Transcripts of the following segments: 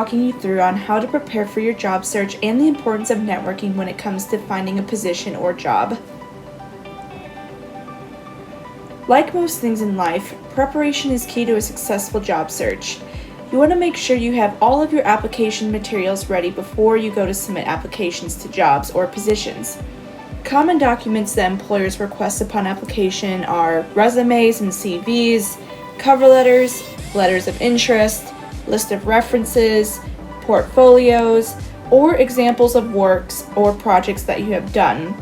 walking you through on how to prepare for your job search and the importance of networking when it comes to finding a position or job. Like most things in life, preparation is key to a successful job search. You want to make sure you have all of your application materials ready before you go to submit applications to jobs or positions. Common documents that employers request upon application are resumes and CVs, cover letters, letters of interest, list of references, portfolios, or examples of works or projects that you have done.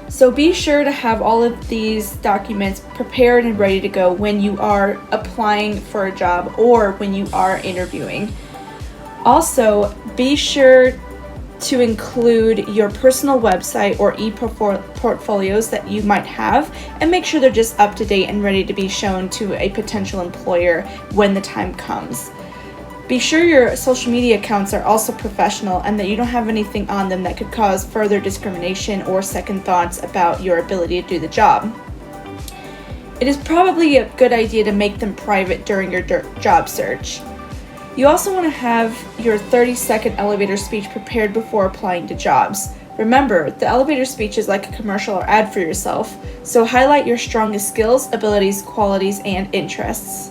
So be sure to have all of these documents prepared and ready to go when you are applying for a job or when you are interviewing. Also, be sure to include your personal website or e-portfolios that you might have, and make sure they're just up to date and ready to be shown to a potential employer when the time comes. Be sure your social media accounts are also professional and that you don't have anything on them that could cause further discrimination or second thoughts about your ability to do the job. It is probably a good idea to make them private during your job search. You also want to have your 30-second elevator speech prepared before applying to jobs. Remember, the elevator speech is like a commercial or ad for yourself, so highlight your strongest skills, abilities, qualities, and interests.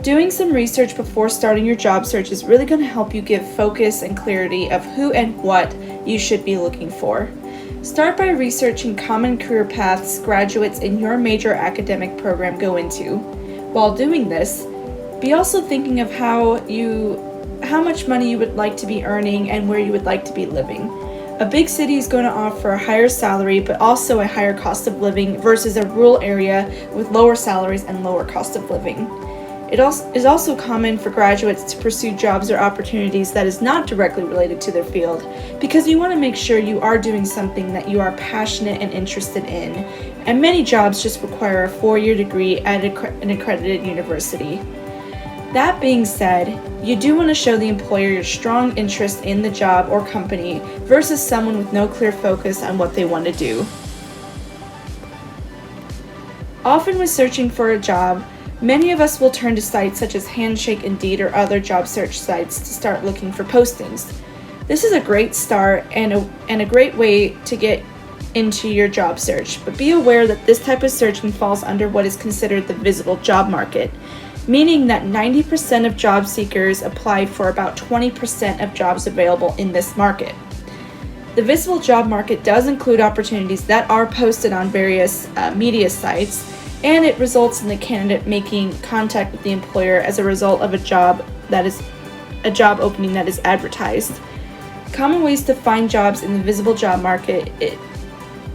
Doing some research before starting your job search is really going to help you give focus and clarity of who and what you should be looking for. Start by researching common career paths graduates in your major academic program go into. While doing this, be also thinking of how much money you would like to be earning and where you would like to be living. A big city is going to offer a higher salary but also a higher cost of living versus a rural area with lower salaries and lower cost of living. It is also common for graduates to pursue jobs or opportunities that is not directly related to their field, because you want to make sure you are doing something that you are passionate and interested in, and many jobs just require a 4-year degree at an accredited university. That being said, you do want to show the employer your strong interest in the job or company versus someone with no clear focus on what they want to do. Often when searching for a job, many of us will turn to sites such as Handshake, Indeed, or other job search sites to start looking for postings. This is a great start and a great way to get into your job search, but be aware that this type of searching falls under what is considered the visible job market, meaning that 90% of job seekers apply for about 20% of jobs available in this market. The visible job market does include opportunities that are posted on various media sites, and it results in the candidate making contact with the employer as a result of a job opening that is advertised. Common ways to find jobs in the visible job market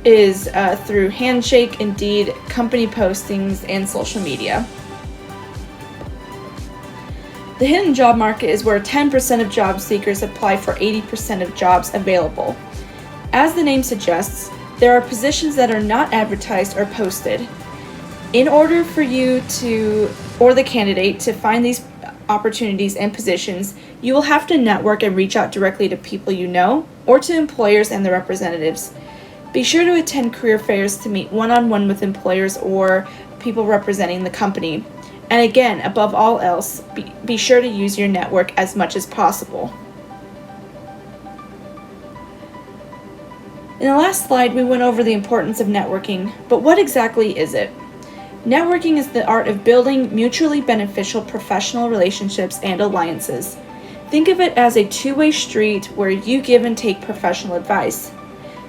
is through Handshake, Indeed, company postings, and social media. The hidden job market is where 10% of job seekers apply for 80% of jobs available. As the name suggests, there are positions that are not advertised or posted. In order for you or the candidate to find these opportunities and positions, you will have to network and reach out directly to people you know or to employers and their representatives. Be sure to attend career fairs to meet one-on-one with employers or people representing the company. And again, above all else, be sure to use your network as much as possible. In the last slide, we went over the importance of networking, but what exactly is it? Networking is the art of building mutually beneficial professional relationships and alliances. Think of it as a two-way street where you give and take professional advice.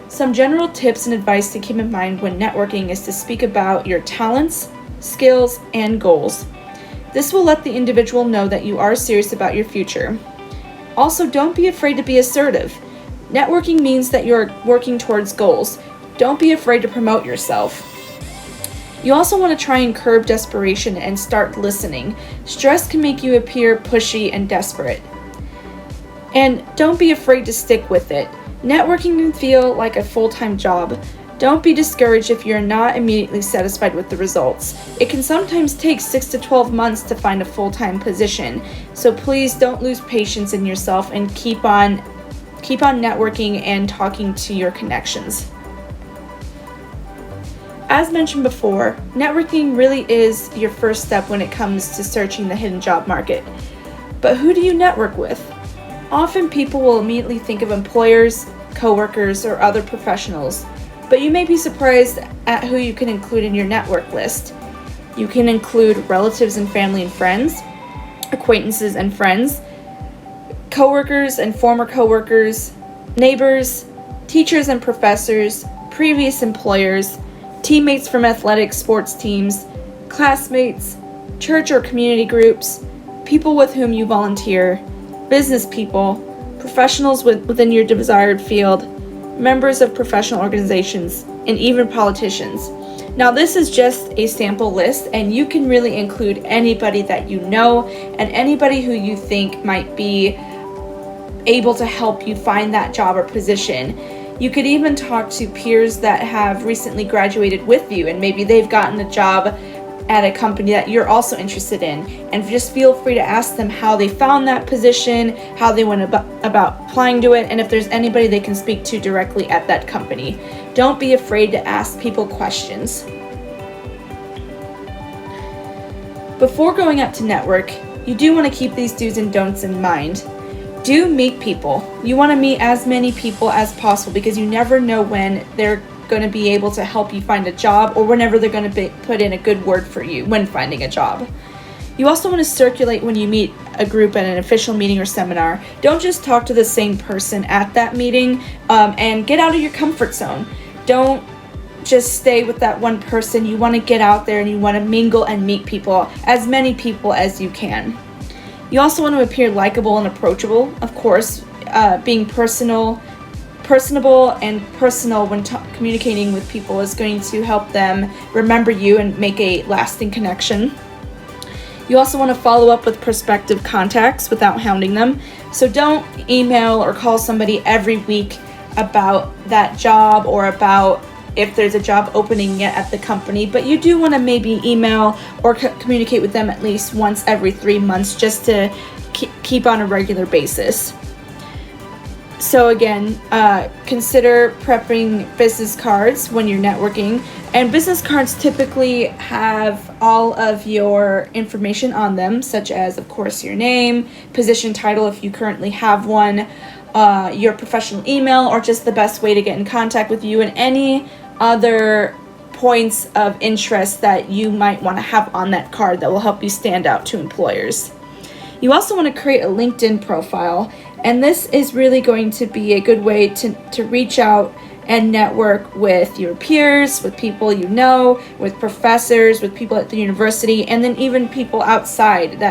Some general tips and advice to keep in mind when networking is to speak about your talents, skills, and goals. This will let the individual know that you are serious about your future. Also, don't be afraid to be assertive. Networking means that you're working towards goals. Don't be afraid to promote yourself. You also want to try and curb desperation and start listening. Stress can make you appear pushy and desperate. And don't be afraid to stick with it. Networking can feel like a full-time job. Don't be discouraged if you're not immediately satisfied with the results. It can sometimes take 6 to 12 months to find a full-time position. So please don't lose patience in yourself and keep on networking and talking to your connections. As mentioned before, networking really is your first step when it comes to searching the hidden job market. But who do you network with? Often people will immediately think of employers, coworkers, or other professionals, but you may be surprised at who you can include in your network list. You can include relatives and family and friends, acquaintances and friends, coworkers and former coworkers, neighbors, teachers and professors, previous employers, teammates from athletic sports teams, classmates, church or community groups, people with whom you volunteer, business people, professionals within your desired field, members of professional organizations, and even politicians. Now, this is just a sample list, and you can really include anybody that you know and anybody who you think might be able to help you find that job or position. You could even talk to peers that have recently graduated with you, and maybe they've gotten a job at a company that you're also interested in, and just feel free to ask them how they found that position, how they went about applying to it, and if there's anybody they can speak to directly at that company. Don't be afraid to ask people questions. Before going out to network, you do want to keep these do's and don'ts in mind. Do meet people. You want to meet as many people as possible because you never know when they're going to be able to help you find a job or whenever they're going to put in a good word for you when finding a job. You also want to circulate when you meet a group at an official meeting or seminar. Don't just talk to the same person at that meeting, and get out of your comfort zone. Don't just stay with that one person. You want to get out there and you want to mingle and meet people, as many people as you can. You also want to appear likable and approachable. Of course, being personable and personal when communicating with people is going to help them remember you and make a lasting connection. You also want to follow up with prospective contacts without hounding them. So don't email or call somebody every week about that job or about if there's a job opening yet at the company, but you do want to maybe email or communicate with them at least once every 3 months just to keep on a regular basis. So again, consider prepping business cards when you're networking, and business cards typically have all of your information on them, such as, of course, your name, position title if you currently have one, your professional email, or just the best way to get in contact with you, and any other points of interest that you might want to have on that card that will help you stand out to employers. You also want to create a LinkedIn profile, and this is really going to be a good way to reach out and network with your peers, with people you know, with professors, with people at the university, and then even people outside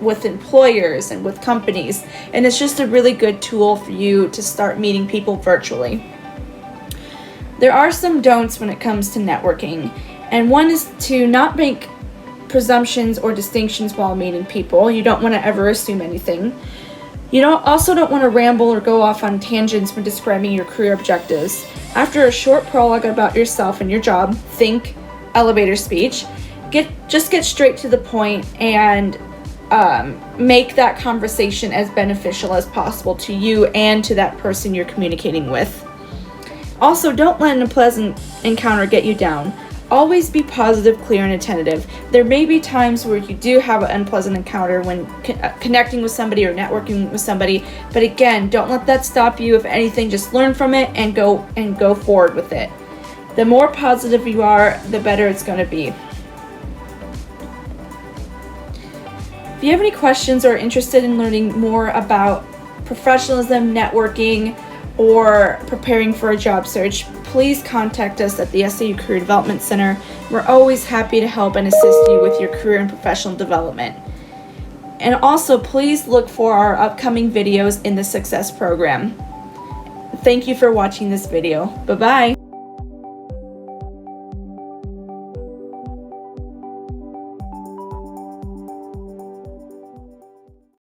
with employers and with companies. And it's just a really good tool for you to start meeting people virtually. There are some don'ts when it comes to networking, and one is to not make presumptions or distinctions while meeting people. You don't want to ever assume anything. You also don't want to ramble or go off on tangents when describing your career objectives. After a short prologue about yourself and your job, think elevator speech. Just get straight to the point and make that conversation as beneficial as possible to you and to that person you're communicating with. Also, don't let an unpleasant encounter get you down. Always be positive, clear, and attentive. There may be times where you do have an unpleasant encounter when connecting with somebody or networking with somebody, but again, don't let that stop you. If anything, just learn from it and go forward with it. The more positive you are, the better it's going to be. If you have any questions or are interested in learning more about professionalism, networking, or preparing for a job search, please contact us at the SAU Career Development Center. We're always happy to help and assist you with your career and professional development. And also, please look for our upcoming videos in the Success Program. Thank you for watching this video. Bye-bye.